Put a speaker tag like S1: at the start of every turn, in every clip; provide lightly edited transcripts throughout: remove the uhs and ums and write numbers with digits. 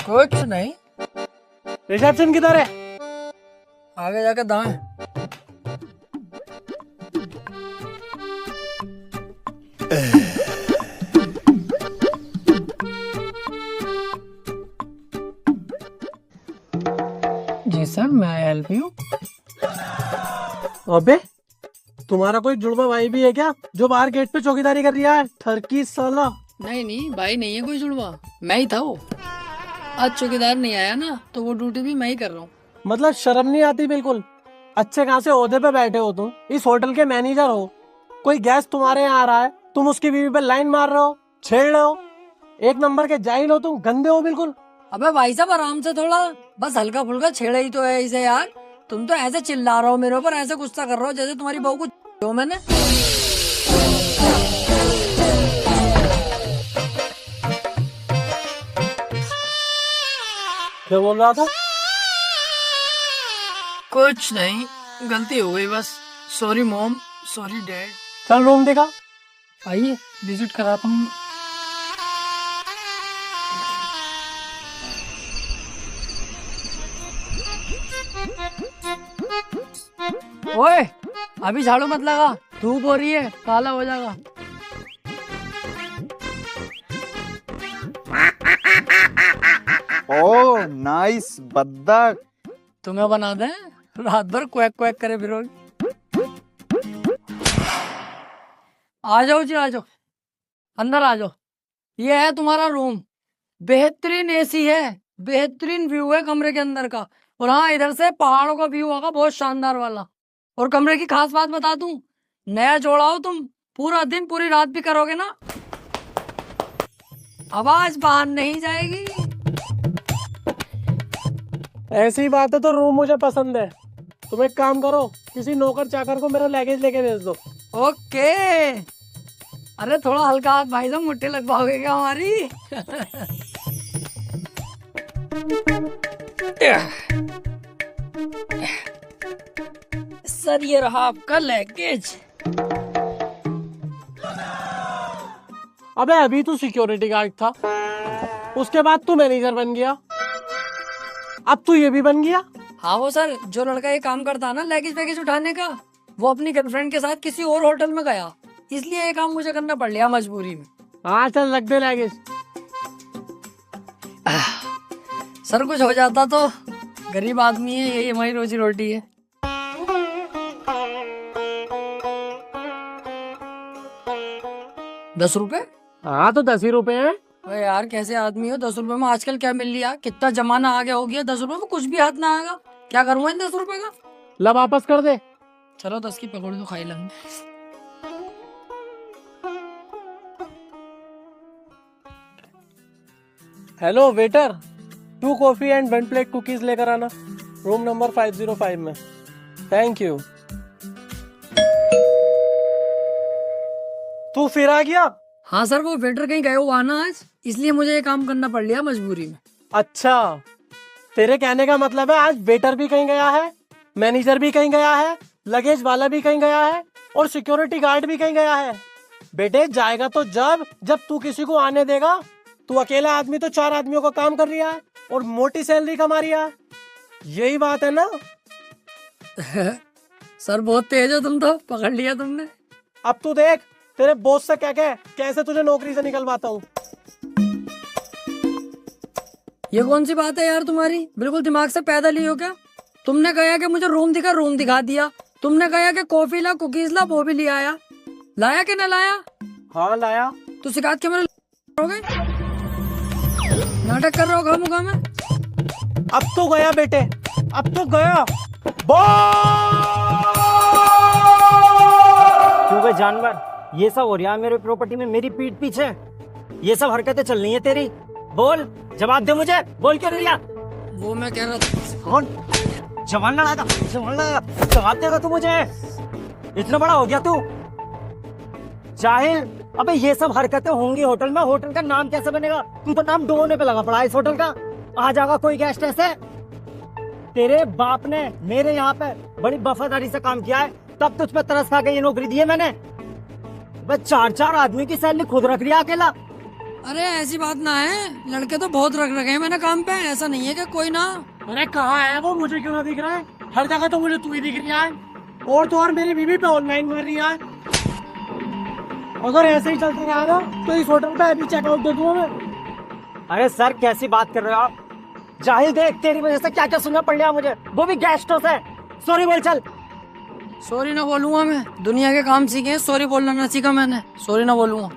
S1: कुछ नहीं।
S2: रिसेप्शन किधर है?
S1: आगे जाके दाएं। जी सर, मैं हेल्प यू।
S2: अबे तुम्हारा कोई जुड़वा भाई भी है क्या जो बाहर गेट पे चौकीदारी कर रहा है? ठरकी साला।
S1: नहीं नहीं भाई, नहीं है कोई जुड़वा, मैं ही था वो। आज चौकीदार नहीं आया ना, तो वो ड्यूटी भी मैं ही कर रहा हूँ।
S2: मतलब शर्म नहीं आती बिल्कुल? अच्छे खासे ओहदे पे बैठे हो तुम, इस होटल के मैनेजर हो। कोई गेस्ट तुम्हारे यहाँ आ रहा है, तुम उसकी बीवी पे लाइन मार रहे हो, छेड़ रहे हो। एक नंबर के जाहिल हो तुम, गंदे हो बिल्कुल।
S1: अबे भाई साहब आराम से थोड़ा, बस हल्का फुल्का छेड़ा ही तो है इसे यार। तुम तो ऐसे चिल्ला रहे हो मेरे ऊपर, ऐसे गुस्सा कर रहे हो जैसे तुम्हारी बहू को दो मैंने।
S2: क्या बोल रहा था?
S1: कुछ नहीं, गलती हो गई बस। Sorry mom, sorry dad.
S2: चल रूम दिखा।
S1: आइए विजिट कराता हूँ। ओए अभी झाड़ू मत लगा, धूप हो रही है, काला हो जाएगा।
S3: ओह नाइस बद्दक।
S1: तुम्हें बना दे, रात भर क्वैक क्वैक करे फिरोगे। आ जाओ जी, आ जाओ, अंदर आ जाओ। ये है तुम्हारा रूम। बेहतरीन एसी है, बेहतरीन व्यू है कमरे के अंदर का। और हाँ, इधर से पहाड़ों का व्यू होगा बहुत शानदार वाला। और कमरे की खास बात बता दूं, नया जोड़ा हो तुम, पूरा दिन पूरी रात भी करोगे ना, आवाज बाहर नहीं जाएगी।
S2: ऐसी बात है तो रूम मुझे पसंद है। तुम एक काम करो, किसी नौकर चाकर को मेरा लगेज लेके भेज दो।
S1: ओके। अरे थोड़ा हल्का हाथ भाई साहब, मुट्ठी लगवाओगे क्या हमारी? सर ये रहा आपका लगेज।
S2: अबे अभी तू सिक्योरिटी गार्ड था, उसके बाद तू मैनेजर बन गया, अब तू ये भी बन गया।
S1: हाँ वो सर, जो लड़का ये काम करता है ना लगेज वैगेज उठाने का, वो अपनी गर्लफ्रेंड के साथ किसी और होटल में गया, इसलिए ये काम मुझे करना पड़ लिया मजबूरी में।
S2: हाँ चल रख दे लगेज।
S1: सर कुछ हो जाता तो, गरीब आदमी है, यही हमारी रोजी रोटी है। ₹10?
S2: हाँ तो 10 ही रुपए हैं।
S1: अरे यार कैसे आदमी हो, 10 रुपए में आजकल क्या मिल लिया? कितना जमाना आगे हो गया, 10 रुपए में कुछ भी हाथ ना आएगा। क्या करूँगा इन 10 रुपए का?
S2: ला वापस कर दे।
S1: चलो 10 की पकौड़ी तो खाई लेंगे।
S2: Hello waiter, 2 coffee and 1 plate cookies लेकर आना, रूम नंबर 505 में। Thank you. तू फिर आ गया?
S1: हाँ सर, वो वेटर कहीं गए हुआ ना आज, इसलिए मुझे ये काम करना पड़ लिया मजबूरी में।
S2: अच्छा, तेरे कहने का मतलब है आज वेटर भी कहीं गया है, मैनेजर भी कहीं गया है, लगेज वाला भी कहीं गया है और सिक्योरिटी गार्ड भी कहीं गया है। बेटे जाएगा तो जब तू किसी को आने देगा। तू अकेला आदमी तो 4 आदमियों का काम कर रहा है और मोटी सैलरी कमा रहा है, यही बात है ना?
S1: सर बहुत तेज हो तुम तो, पकड़ लिया तुमने।
S2: अब तू देख, तेरे बॉस से कह कैसे तुझे नौकरी से निकलवाता हूँ।
S1: ये कौन सी बात है यार तुम्हारी, बिल्कुल दिमाग से पैदल ही हो क्या? तुमने कहा कि मुझे रूम दिखा दिया। तुमने कहा कि कॉफी ला, कुकीज ला, वो भी ले आया। लाया कि न लाया?
S2: हाँ लाया।
S1: तो शिकायत के मेरे हो गए, नाटक कर रहे हो खामोखा में।
S2: अब तो गया बेटे, अब तो गया।
S4: क्यों बे जानवर, ये सब हो रहा है मेरे प्रॉपर्टी में मेरी पीठ पीछे? ये सब हरकतें चल रही है तेरी? बोल, जवाब दे मुझे, बोल क्यों नहीं रहा?
S1: वो मैं कह रहा था।
S4: कौन जवान लड़ाएगा? जवाब देगा तू मुझे? इतना बड़ा हो गया तू जाहिल। अबे ये सब हरकतें होंगी होटल में, होटल का नाम कैसे बनेगा? तू तो नाम ढूंढने पे लगा पड़ा है इस होटल का। आ जाएगा कोई गेस्ट ऐसे? तेरे बाप ने मेरे यहाँ पे बड़ी वफादारी से काम किया है, तब तुझ पे तरस खा के ये नौकरी दी है मैंने। बस 4 आदमी की सैलरी खुद रख लिया अकेला।
S1: अरे ऐसी बात ना है, लड़के तो बहुत रख रखे हैं मैंने काम पे, ऐसा नहीं है कि कोई ना।
S2: अरे कहाँ है वो, मुझे क्यों ना दिख रहा है? हर जगह तो मुझे तू ही दिख रही है। और तो और मेरी बीवी पे ऑनलाइन कर रही है। अगर ऐसे ही चलते रहा ना तो इस होटल पे अभी चेकआउट दे दूंगा मैं।
S4: अरे सर कैसी बात कर रहे हो आप? जाहिल देख, तेरी वजह से क्या क्या सुनना पड़ गया मुझे, वो भी गेस्टों से। सॉरी बोल चल।
S1: सॉरी ना बोलूंगा मैं, दुनिया के काम सीखे हैं, सॉरी बोलना ना सीखा मैंने, सॉरी ना बोलूंगा।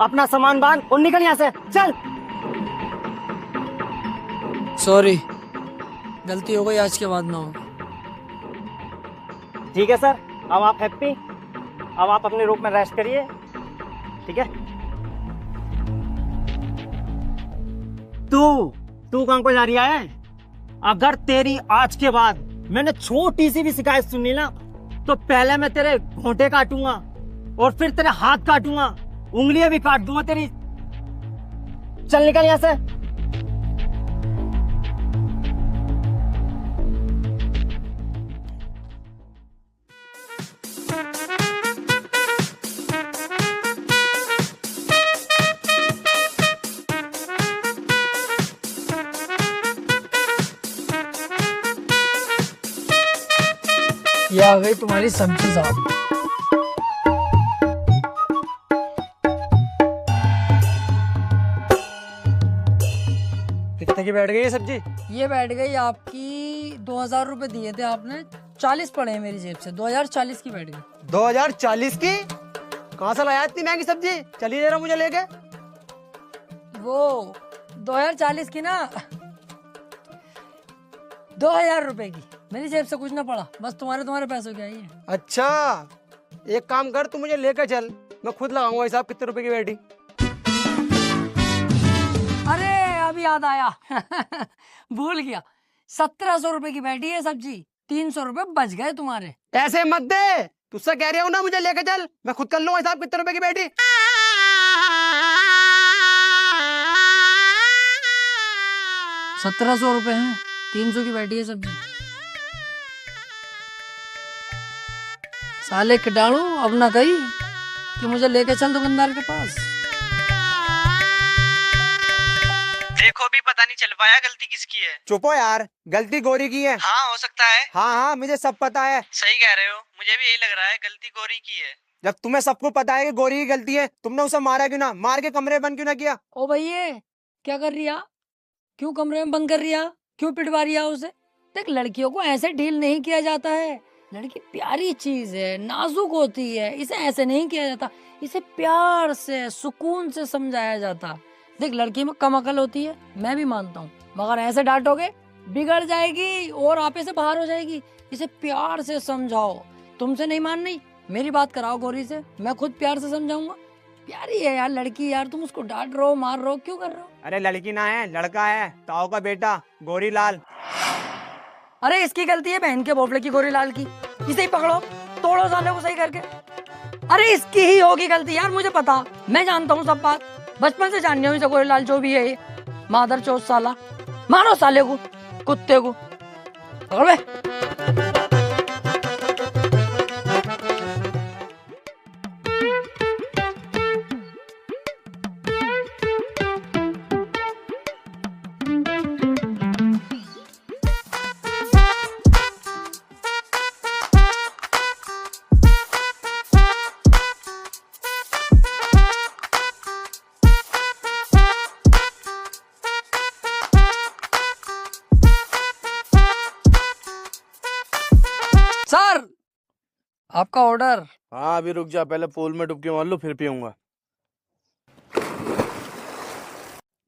S4: अपना सामान बांध और निकल यहाँ से, चल।
S1: सॉरी, गलती हो गई, आज के बाद ना हो।
S4: ठीक है सर, अब आप हैप्पी, अब आप अपने रूम में रेस्ट करिए, ठीक है? तू कहाँ को जा रही है? अगर तेरी आज के बाद मैंने छोटी सी भी शिकायत सुनी ना, तो पहले मैं तेरे घोंटे काटूंगा और फिर तेरे हाथ काटूंगा, उंगलियां भी काट दूंगा तेरी। चल निकल यहाँ से।
S1: ये आ गई तुम्हारी सब्जी साहब।
S2: कितने की बैठ गई ये सब्जी?
S1: ये बैठ गई आपकी 2000 रुपए दिए थे आपने, 40 पड़े हैं मेरी जेब से, 2040 की बैठ गई।
S2: 2040 की? कहाँ से लाया इतनी महंगी सब्जी? चलिए जरा मुझे लेके।
S1: वो 2040 की ना, 2000 रुपए की, मेरी जेब से कुछ ना पड़ा, बस तुम्हारे पैसों की आई है।
S2: अच्छा, एक काम कर, तू मुझे लेकर चल, मैं खुद लगाऊंगा हिसाब कितने रुपए की बैठी।
S1: अरे अभी याद आया भूल गया, 1700 रुपए की बैठी है सब्जी, 300 रुपए बच गए तुम्हारे।
S2: ऐसे मत दे, तुझसे कह रही हूँ ना, मुझे लेकर चल, मैं खुद कर लूंगा हिसाब कितने रुपए की बैठी।
S1: 1700 रुपए हैं, 300 की बैठी है सब्जी। साले कीटाणु, अब ना कही कि मुझे लेके चल दुकानदार के पास।
S5: देखो भी पता नहीं चल पाया गलती किसकी है।
S2: चुपो यार, गलती गोरी की है।
S5: हाँ हो सकता है।
S2: हाँ मुझे सब पता है।
S5: सही कह रहे हो, मुझे भी यही लग रहा है, गलती गोरी की है।
S2: जब तुम्हें सबको पता है कि गोरी की गलती है, तुमने उसे मारा क्यों ना? मार के कमरे बंद क्यों ना किया?
S1: ओ भैया, क्या कर रिया? क्यों कमरे में बंद कर रिया? क्यों पिटवा रिया उसे? देख, लड़कियों को ऐसे डील नहीं किया जाता है। लड़की प्यारी चीज है, नाजुक होती है, इसे ऐसे नहीं किया जाता, इसे प्यार से, सुकून से समझाया जाता। देख, लड़की में कम अकल होती है, मैं भी मानता हूँ, मगर ऐसे डांटोगे बिगड़ जाएगी और आपे से बाहर हो जाएगी। इसे प्यार से समझाओ, तुमसे नहीं माननी, मेरी बात कराओ गोरी से, मैं खुद प्यार से समझाऊंगा। प्यारी है यार लड़की, यार तुम उसको डांट रहे हो, मार रहे हो, क्यों कर रहे हो?
S2: अरे लड़की ना है, लड़का है, ताऊ का बेटा गोरी लाल।
S1: अरे इसकी गलती है बहन के भोपले की, गोरी लाल की। इसे ही पकड़ो, तोड़ो साले को सही करके। अरे इसकी ही होगी गलती यार, मुझे पता, मैं जानता हूँ सब बात, बचपन से जाननी हूँ इसे, गोरी लाल जो भी है ये मादर चोद साला। मारो साले को, कुत्ते को, पकड़ बे। सर, आपका ऑर्डर।
S6: हाँ अभी रुक जा, पहले पूल में डुबकी मार लो फिर पीऊंगा।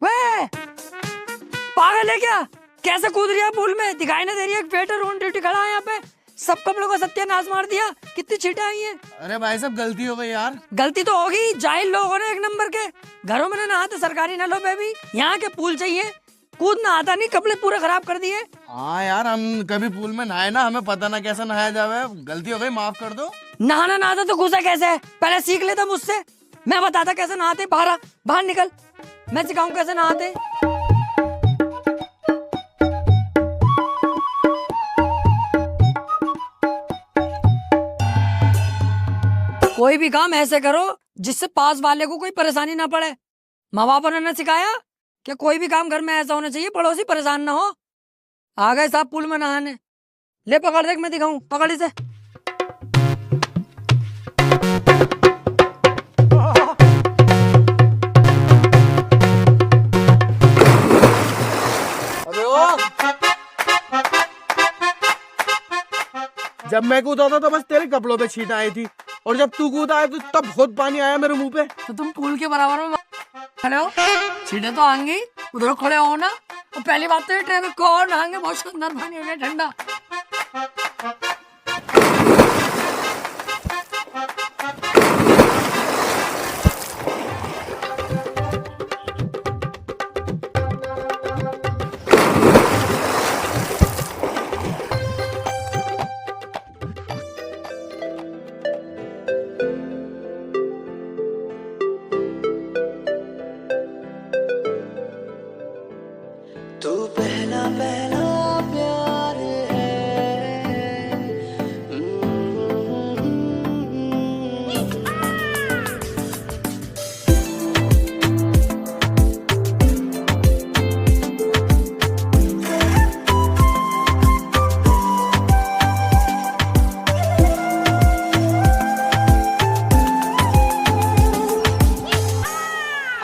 S1: वे पागल है क्या? कैसे कूद रही है पूल में? दिखाई नहीं दे रही है? वेटर ऑन ड्यूटी खड़ा है यहाँ पे, सब कपड़ों का सत्यानाश मार दिया। कितनी छींटे आई हैं।
S6: अरे भाई साहब गलती हो गई यार।
S1: गलती तो होगी, जाहिल लोग हो रहे एक नंबर के। घरों में नहाते सरकारी नलों पे भी, यहाँ के पूल चाहिए। कूदना आता नहीं, कपड़े पूरे खराब कर दिए।
S6: हाँ यार, हम कभी पूल में नहाए ना, हमें पता ना कैसे नहाया जावे, गलती हो गई, माफ कर दो।
S1: नहाना ना आता तो घुसा कैसे? पहले सीख लेता मुझसे, मैं बताता कैसे नहाते। बाहर निकल, मैं सिखाऊं कैसे नहाते। कोई भी काम ऐसे करो जिससे पास वाले को कोई परेशानी ना पड़े। माँ बाप ने ना सिखाया कि कोई भी काम घर में ऐसा होना चाहिए पड़ोसी परेशान ना हो। आ गए साहब पूल में नहाने। ले पकड़, देख मैं दिखाऊं, पकड़ इसे।
S2: अबे ओ,
S6: जब मैं कूदा था तो बस तेरे कपड़ों पे छींट आई थी, और जब तू कूदा है तो तब बहुत पानी आया मेरे मुंह पे।
S1: तो तुम पूल के बराबर में खड़े हो, सीधे तो आएंगी, उधर खड़े हो ना। और पहली बात तो ये ट्रेन में कौन नहाएंगे, बहुत शानदार पानी हो गया ठंडा।
S7: तू पहला पहला प्यार है।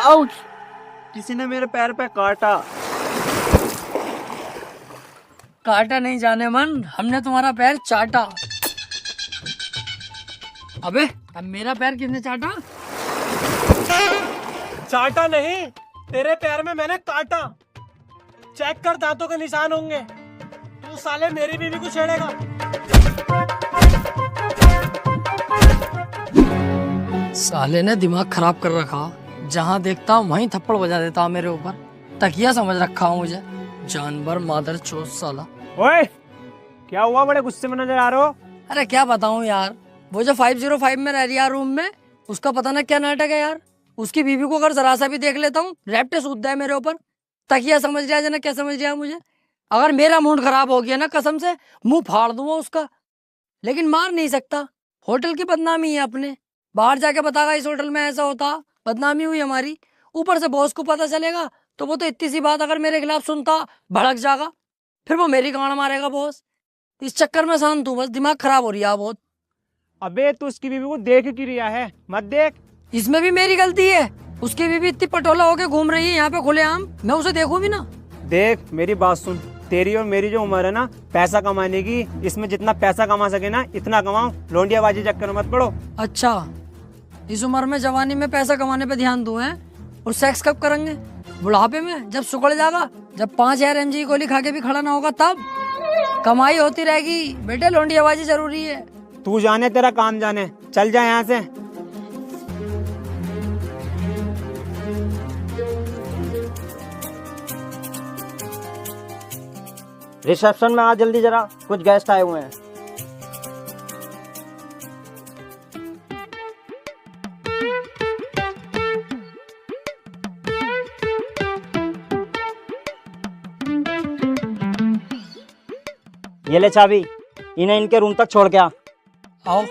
S4: आउच! किसी ने मेरे पैर पे काटा।
S1: काटा नहीं जाने मन, हमने तुम्हारा पैर चाटा। अबे अब मेरा पैर किसने चाटा?
S2: चाटा नहीं, तेरे पैर में मैंने काटा। चेक कर, दांतों के निशान होंगे। तू साले मेरी बीवी को छेड़ेगा।
S1: साले ने दिमाग खराब कर रखा, जहाँ देखता हूँ वहीं थप्पड़ बजा देता हूँ मेरे ऊपर। तकिया समझ रखा हूँ मुझे, जानवर मादर चोद साला।
S4: ओए, क्या हुआ? बड़े गुस्से में नजर आ रहे हो।
S1: अरे क्या बताऊँ यार, वो जो 505 में रह रही है रूम में, उसका पता ना क्या नाटक है यार। उसकी बीवी को अगर जरा सा भी देख लेता हूँ, रैप्टे सूद है मेरे ऊपर। तकिया समझ लिया जना, क्या समझ लिया मुझे। अगर मेरा मूड खराब हो गया ना, कसम से मुंह फाड़ दूंगा उसका, लेकिन मार नहीं सकता। होटल की बदनामी है अपने, बाहर जाके बतागा इस होटल में ऐसा होता, बदनामी हुई हमारी। ऊपर से बॉस को पता चलेगा तो वो तो इतनी सी बात अगर मेरे खिलाफ सुनता, भड़क जाएगा, फिर वो मेरी गांड मारेगा बॉस। इस चक्कर में शांत हूँ, बस दिमाग खराब हो रही है बहुत।
S4: अबे तू उसकी बीवी को देख क्यों रिया है? मत देख।
S1: इसमें भी मेरी गलती है, उसकी बीवी इतनी पटोला होके घूम रही है यहाँ पे खुलेआम, मैं उसे देखूं भी ना।
S4: देख मेरी बात सुन, तेरी और मेरी जो उम्र है ना पैसा कमाने की, इसमें जितना पैसा कमा सके ना इतना कमाओ। लौंडियाबाजी चक्कर में मत पड़ो।
S1: अच्छा, इस उम्र में जवानी में पैसा कमाने पे ध्यान दूं हैं, और सेक्स कब करेंगे? बुढ़ापे में, जब सुकड़ जाएगा, जब 5000 mg की गोली खा के भी खड़ा ना होगा तब। कमाई होती रहेगी बेटे, लौंडियाबाजी जरूरी है।
S4: तू जाने तेरा काम जाने, चल जा यहाँ से। रिसेप्शन में आ जल्दी जरा, कुछ गेस्ट आए हुए हैं। ये ले चाबी, इन्हें इनके रूम तक छोड़ के आ।
S1: आओ।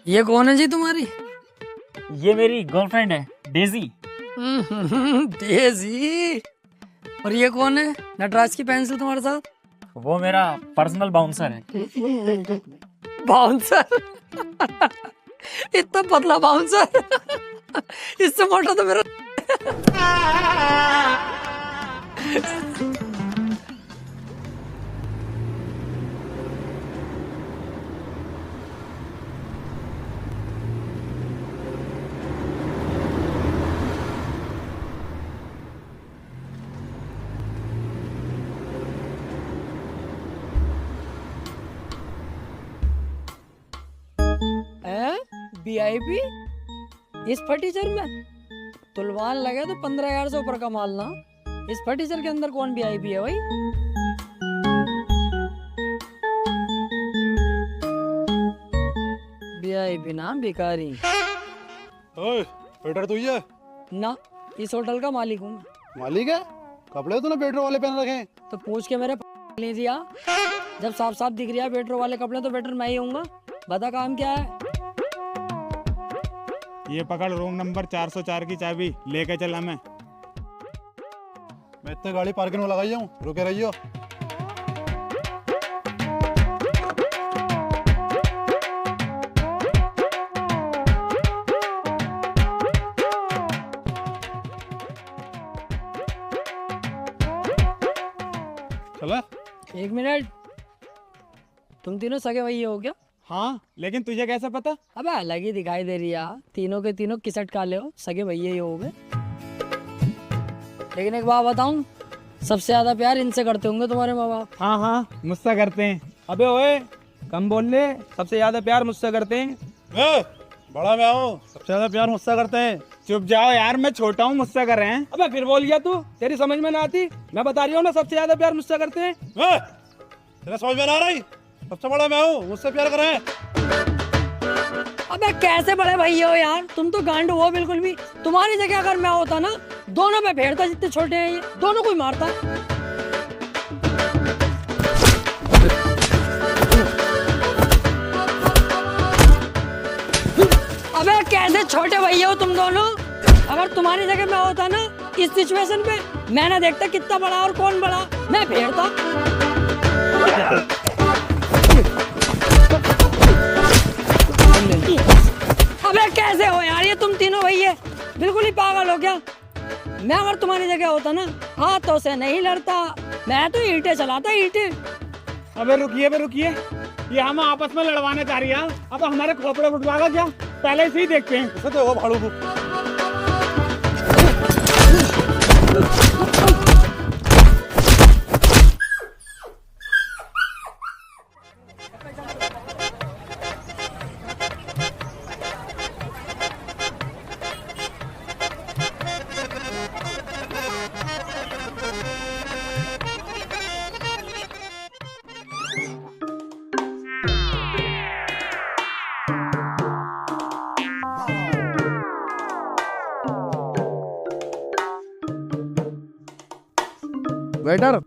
S1: ये कौन है जी तुम्हारी?
S4: ये मेरी गर्लफ्रेंड है डेजी।
S1: डेजी। और ये कौन है नटराज की पेंसिल तुम्हारे साथ?
S4: वो मेरा पर्सनल बाउंसर है।
S1: बाउंसर? इतना पतला बाउंसर? इससे मोटा तो मेरा। VIP इस फर्नीचर में तुलवान लगे तो 15,000 से ऊपर का माल ना। इस फर्नीचर के अंदर कौन VIP है भाई? VIP ना भिखारी।
S8: वेटर तू ही है?
S1: ना, इस होटल का मालिक हूँ।
S8: मालिक है? कपड़े तूने पेट्रोल वाले पहन रखे हैं।
S1: तो पूछ के मेरे लीजिए, जब साफ साफ दिख रहा है वेटर वाले कपड़े तो वेटर मैं ही हूँगा। बता काम क्या है?
S8: ये पकड़ रूम नंबर 404 की चाबी लेके चल हमें।
S9: मैं इतने गाड़ी पार्किंग में लगाई हूँ, रुके रहियो।
S8: चलो।
S1: एक मिनट, तुम तीनों सगे वही हो क्या?
S8: हाँ, लेकिन तुझे कैसे पता?
S1: अबे अलग ही दिखाई दे रही है यार। तीनों के तीनों किसट काले हो, सगे भैया ही हो गए। लेकिन एक बात बताऊं, सबसे ज्यादा प्यार इनसे करते होंगे तुम्हारे माँ बाप।
S8: हाँ हाँ, मुझसे करते हैं। अबे ओए, कम बोल ले, सबसे ज्यादा प्यार मुझसे करते हैं।
S9: बड़ा मैं हूँ, सबसे ज्यादा प्यार मुझसे करते हैं।
S8: चुप जाओ यार, मैं छोटा हूँ, मुझसे कर रहे हैं।
S2: अबे फिर बोल गया तू, तेरी समझ में ना आती। मैं बता रही हूँ ना, सबसे ज्यादा प्यार मुझसे करते हैं।
S9: तेरा समझ में ना आ रही? सबसे बड़ा मैं हूँ, मुझसे प्यार करें।
S1: अबे कैसे बड़े भैया हो यार, तुम तो गांड हो बिल्कुल भी। तुम्हारी जगह अगर मैं होता ना, दोनों पे फेरता। जितने छोटे हैं ये दोनों को ही मारता। अबे कैसे छोटे भैया हो तुम दोनों। अगर तुम्हारी जगह मैं होता ना इस सिचुएशन पे, मैं ना देखता कितना बड़ा और कौन बड़ा, मैं फेरता। अबे कैसे हो यार ये तुम तीनों भैया, बिल्कुल ही पागल हो क्या? मैं अगर तुम्हारी जगह होता ना, हाथों से नहीं लड़ता, मैं तो ईंटें चलाता, ईंटें।
S8: अबे रुकिए, ये हम आपस में लड़वाने चाह रही है। अब हमारे खोपड़े फुटवाएगा क्या? पहले से ही देखते हैं।
S9: इसे देखो भाड़ू को।
S6: वेटर,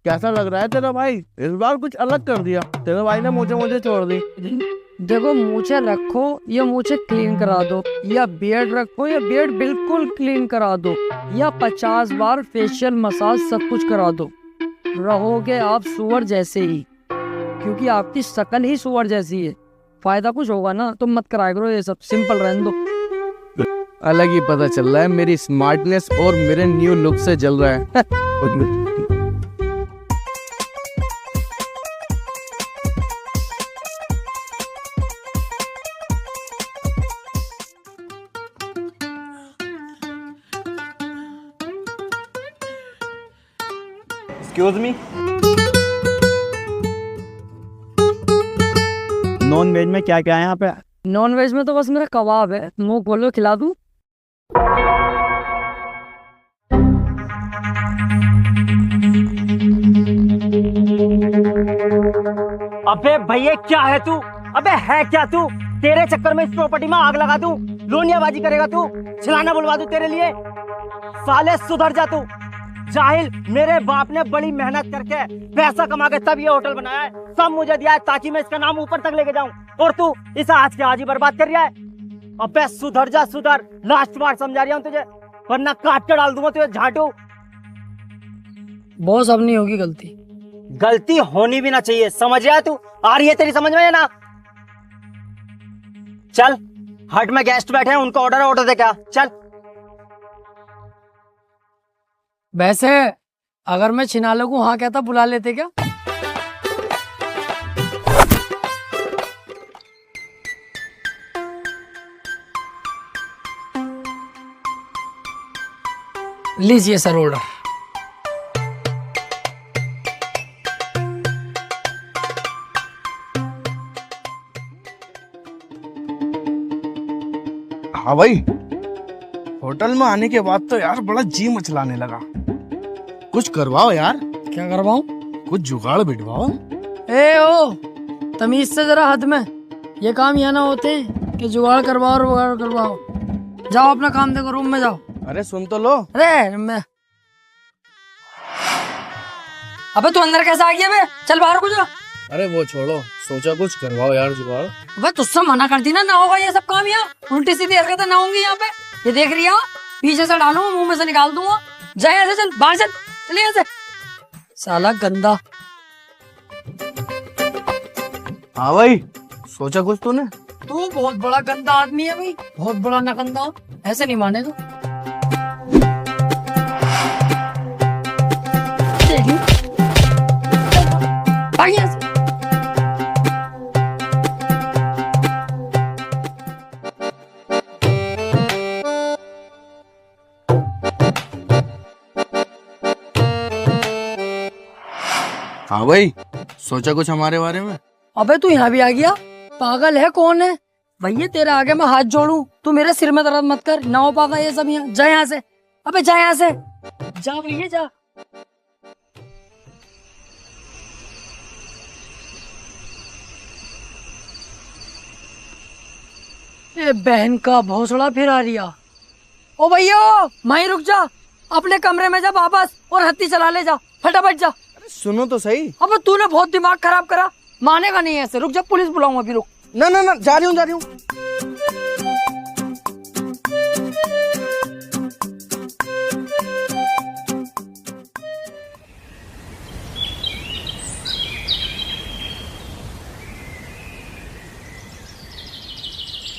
S6: कैसा लग रहा है तेरा भाई? इस बार कुछ अलग कर दिया। तेरे भाई ने मुझे छोड़ दी।
S1: देखो, मूछे रखो या मूछे क्लीन करा दो, या बियर्ड रखो या बियर्ड बिल्कुल क्लीन करा दो, या 50 बार फेशियल मसाज सब कुछ करा दो, रहोगे आप सुअर जैसे ही। क्योंकि आपकी शक्ल ही सुअर जैसी है। फायदा कुछ होगा ना तो मत कराया करो ये सब, सिंपल रहने दो।
S6: अलग ही पता चल रहा है मेरी स्मार्टनेस और मेरे न्यू लुक से जल रहा है।
S5: एक्सक्यूज मी, नॉन वेज में क्या क्या है यहाँ पे?
S1: नॉन वेज में तो बस मेरा कबाब है, मुंह खोलो खिला दूं।
S4: अबे भैया क्या है तू? अबे है क्या तू? तेरे चक्कर में इस प्रॉपर्टी में आग लगा दूं, लोनियाबाजी करेगा तू, छिलाना बुलवा दूं तेरे लिए। साले सुधर जा तू जाहिल। मेरे बाप ने बड़ी मेहनत करके पैसा कमा के तब ये होटल बनाया है, सब मुझे दिया है ताकि मैं इसका नाम ऊपर तक लेके जाऊं, और तू इसे आज के आज ही बर्बाद कर रहा है। अबे सुधर जा सुधर, लास्ट बार समझा रहा हूं तुझे, वरना काट के डाल दूंगा तुझे झाटू।
S1: बॉस, अब नहीं होगी गलती।
S4: गलती होनी भी ना चाहिए, समझ रहा है तू? आ रही है तेरी समझ में ना? चल हट में गेस्ट बैठे हैं, उनको ऑर्डर दे क्या, चल।
S1: वैसे अगर मैं छिनाले को हाँ कहता, बुला लेते क्या? लीजिए सर ऑर्डर।
S6: हाँ भाई, होटल में आने के बाद तो यार बड़ा जी मचलाने लगा। कुछ करवाओ यार।
S1: क्या करवाऊं?
S6: कुछ जुगाड़ बिठवाओ।
S1: ए ओ, तमीज से जरा हद में। ये काम यहाँ ना होते कि जुगाड़ करवाओ और वगाड़ करवाओ। जाओ अपना काम देखो, रूम में जाओ।
S6: अरे सुन तो लो।
S1: अरे मैं अबे तू अंदर कैसे आ गया बे? चल बाहर को जा।
S6: अरे वो छोड़ो, सोचा कुछ करवाओ यार जुगाड़।
S1: अबे तुझसे मना करती ना होगा ये सब काम यहाँ। उल्टी सीधी हरकतें ना होंगी यहाँ पे। ये देख रही हो, पीछे से डालूंगा, मुंह में से निकाल दूंगा। जा यहाँ से, चल बाहर चल, चल यहाँ से। साला गंदा।
S6: हाँ भाई, सोचा कुछ तूने?
S1: तू बहुत बड़ा गंदा आदमी है भाई, बहुत बड़ा नगंदा। ऐसे नहीं माने तू। भाग यहाँ से।
S6: हाँ भाई, सोचा कुछ हमारे बारे में?
S1: अबे तू यहाँ भी आ गया? पागल है कौन है भैया? तेरे आगे मैं हाथ जोड़ू, तू मेरे सिर में दर्द मत कर। ना हो पागा ये सब यहाँ। जा यहाँ से। अबे जा यहाँ से, जा भैया जा। ए बहन का भोसड़ा फिर आ रिया। ओ भैया माही रुक जा, अपने कमरे में जा वापस और हत्ती चला ले जा, फटाफट जा।
S6: सुनो तो सही।
S1: अब तूने बहुत दिमाग खराब करा, मानेगा नहीं ऐसे। रुक जा, पुलिस बुलाऊंगा अभी, रुक।
S6: ना ना ना, जा रही हूँ।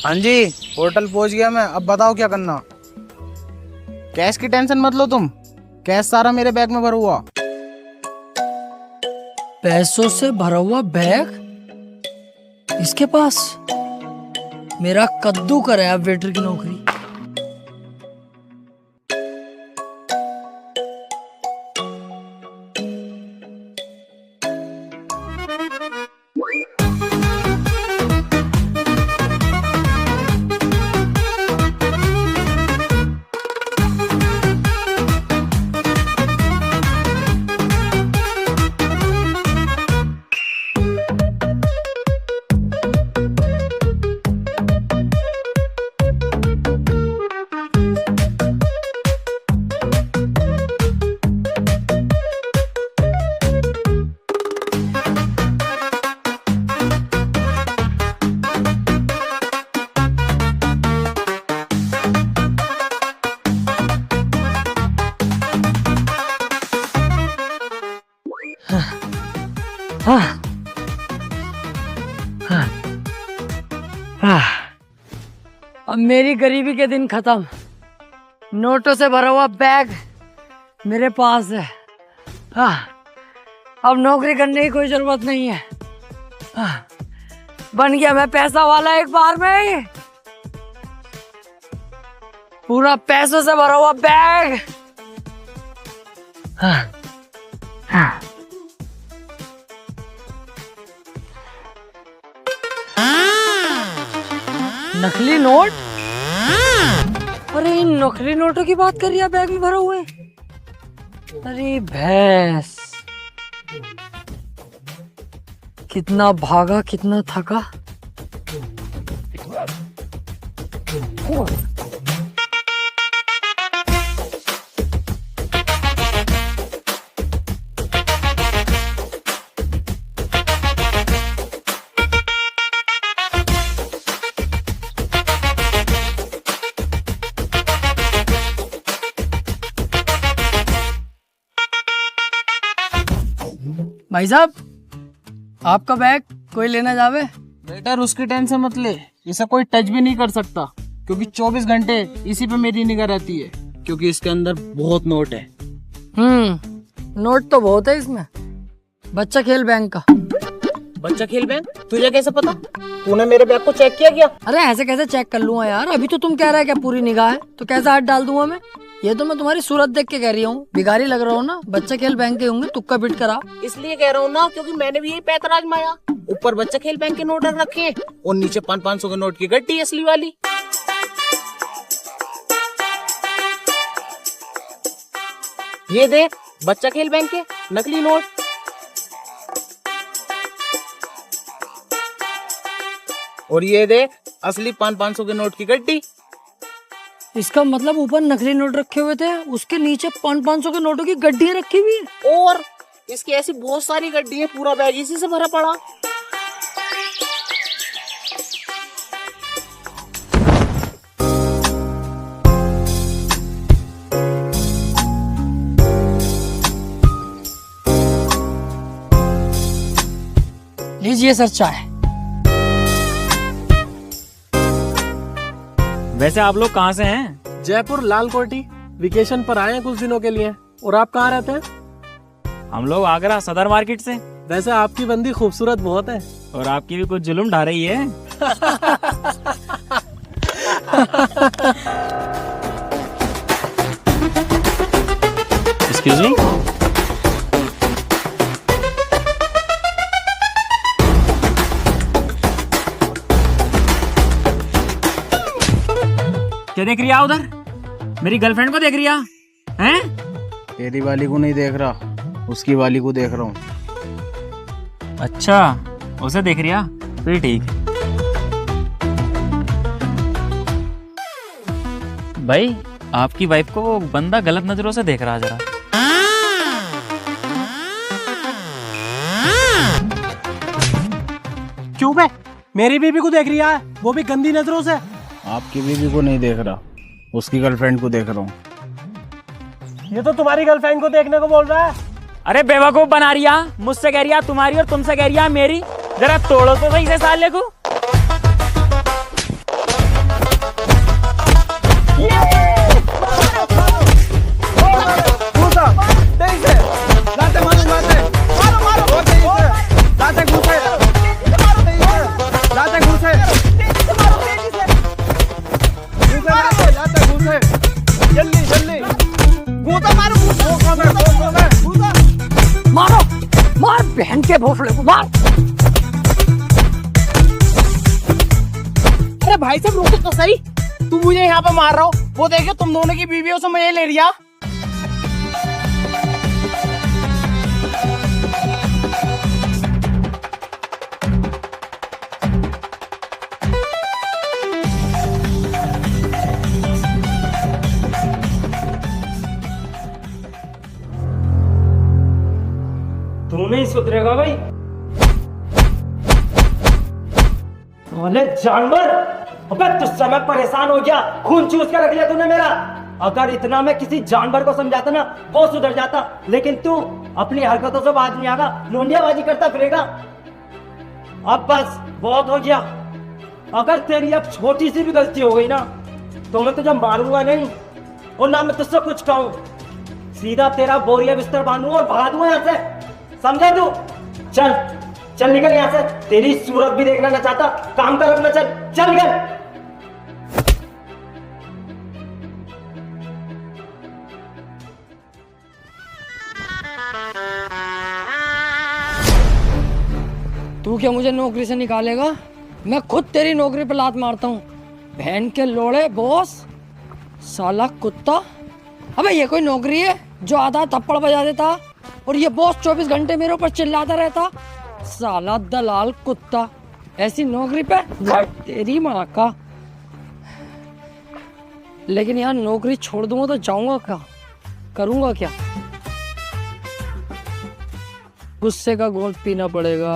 S6: हाँ जी, होटल पहुंच गया मैं। अब बताओ क्या करना। कैश की टेंशन मत लो तुम, कैश सारा मेरे बैग में भरा हुआ।
S1: पैसों से भरा हुआ बैग इसके पास? मेरा कद्दू करे अब वेटर की नौकरी। अब मेरी गरीबी के दिन खत्म। नोटों से भरा हुआ बैग मेरे पास है। अब नौकरी करने की कोई जरूरत नहीं है। बन गया मैं पैसा वाला एक बार में ही। पूरा पैसों से भरा हुआ बैग। नकली नोट? अरे इन नकली नोटों की बात कर रही है, बैग में भरा हुए। अरे भैंस, कितना भागा कितना थका। भाई साहब, आपका बैग कोई लेना जावे?
S6: बेटर उसकी टेंशन मत ले, इसे कोई टच भी नहीं कर सकता, क्योंकि 24 घंटे इसी पे मेरी निगाह रहती है, क्योंकि इसके अंदर बहुत नोट है।
S1: नोट तो बहुत है इसमें। बच्चा खेल बैंक का।
S6: बच्चा खेल बैंक? तुझे कैसे पता? तूने मेरे बैग को चेक किया क्या?
S1: अरे ऐसे कैसे चेक कर लूंगा यार? अभी तो तुम कह रहे हैं क्या पूरी निगाह है, तो कैसे हाथ डाल दूंगा मैं? ये तो मैं तुम्हारी सूरत देख के कह रही हूँ। भिखारी लग रहा हूँ ना? बच्चा खेल बैंक के होंगे, तुक्का बिट करा।
S6: इसलिए कह रहा हूँ ना, क्योंकि मैंने भी यही पैतरा आजमाया। ऊपर बच्चा खेल बैंक के नोट रखे हैं और नीचे 500 के नोट की गड्डी असली वाली। ये देख, बच्चा खेल बैंक के नकली नोट। और ये देख, असली 500 के नोट की गड्डी।
S1: इसका मतलब ऊपर नकली नोट रखे हुए थे, उसके नीचे 500 के नोटों की गड्डियां रखी हुई है।
S6: और इसकी ऐसी बहुत सारी गड्डी है, पूरा बैग इसी से भरा पड़ा।
S1: लीजिए सर चाय।
S10: वैसे आप लोग कहाँ से हैं?
S2: जयपुर लाल कोठी वेकेशन पर आए हैं कुछ दिनों के लिए। और आप कहाँ रहते हैं?
S10: हम लोग आगरा सदर मार्केट से।
S2: वैसे आपकी बंदी खूबसूरत बहुत है।
S10: और आपकी भी कुछ जुल्म ढा रही है। Excuse me. क्या देख रही है उधर? मेरी गर्लफ्रेंड को देख रही है? हैं?
S6: तेरी वाली को नहीं देख रहा, उसकी वाली को देख रहा हूँ।
S10: अच्छा, उसे देख रही है? फिर ठीक है। भाई, आपकी वाइफ को वो बंदा गलत नजरों से देख रहा है जरा।
S2: क्यों बे? मेरी बीबी को देख रही है, वो भी गंदी नजरों से।
S6: आपकी बीवी को नहीं देख रहा, उसकी गर्लफ्रेंड को देख रहा हूँ।
S2: ये तो तुम्हारी गर्लफ्रेंड को देखने को बोल रहा है।
S10: अरे बेवकूफ बना रही है, मुझसे कह रही है तुम्हारी और तुमसे कह रही है मेरी। जरा तोड़ो तो सही से साले को।
S1: मारो, मार बहन के भोसले को मार।
S6: अरे भाई साहब रुको तो सही, तुम मुझे यहाँ पे मार रहा हो, वो देखो तुम दोनों की बीवियों से मजे ले रिया।
S4: तू नहीं सुधरेगा भाई। बोले जानवर, अबे तुझसे मैं परेशान हो गया, खून चूस कर रख लिया तूने मेरा। अगर इतना मैं किसी जानवर को समझाता ना, वो सुधर जाता, लेकिन तू अपनी हरकतों से बाज नहीं आगा, लोंडियाबाजी करता फिरेगा। अब बस बहुत हो गया। अगर तेरी अब छोटी सी भी गलती हो गई ना, तो मैं तुझे मारूंगा नहीं और ना मैं तुझसे कुछ कहूँ। सीधा तेरा बोरिया बिस्तर बांधूंगा और भगा दूंगा यहाँ से, समझा तू? चल चल निकल यहाँ से, तेरी सूरत भी देखना ना चाहता, काम कर अपना, चल चल निकल।
S1: तू क्या मुझे नौकरी से निकालेगा? मैं खुद तेरी नौकरी पे लात मारता हूँ। बहन के लोड़े बॉस, साला कुत्ता। अबे ये कोई नौकरी है जो आधा थप्पड़ बजा देता और ये बॉस 24 घंटे मेरे ऊपर चिल्लाता रहता? साला दलाल कुत्ता, ऐसी नौकरी पे तेरी माँ का। लेकिन यार नौकरी छोड़ दूंगा तो जाऊंगा क्या, करूंगा क्या? गुस्से का घोल पीना पड़ेगा।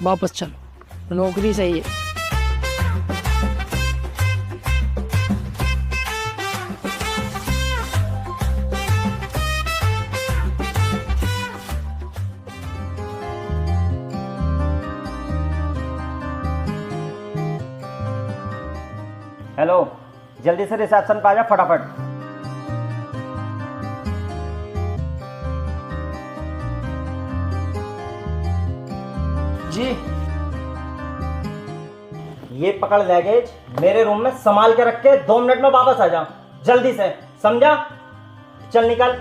S1: वापस चलो, नौकरी सही है।
S4: हेलो, जल्दी से रिसेप्शन पे आ जा फटाफट।
S1: जी
S4: ये पकड़ लगेज, मेरे रूम में संभाल के रख के 2 मिनट में वापस आ जा, जल्दी से, समझा? चल निकल।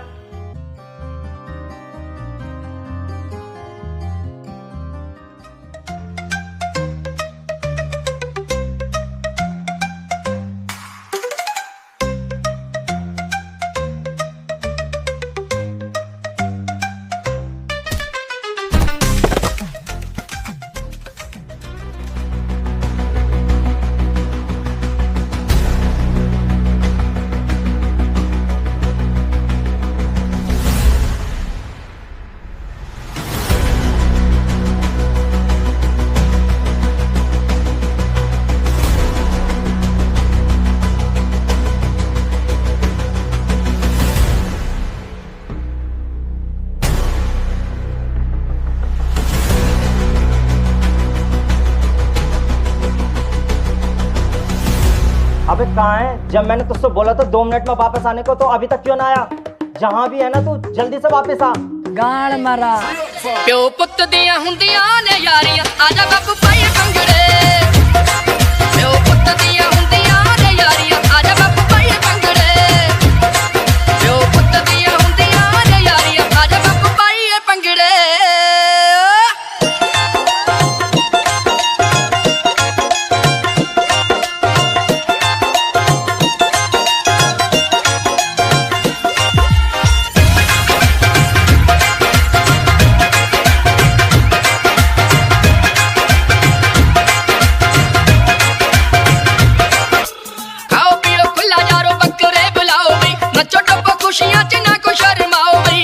S4: अबे कहाँ है? जब मैंने तुझसे बोला था 2 मिनट में वापस आने को, तो अभी तक क्यों ना आया? जहाँ भी है ना तू, जल्दी से वापस आ।
S1: गाड़ मारा
S11: प्यो पुत दिया हुंदियां ने यारियां, आजा बापू पाई पंगड़े। प्यो पुत दिया हुंदियां ने यारियां, आजा बापू पाई पंगड़े। प्यो पुत दिया हुंदियां ने यारियां, आजा बापू पाई पंगड़े। खाओ पियो खुला यारो बकरे बुलाओ भी, नचो टप्पो खुशियां च ना को शर्माओ भी।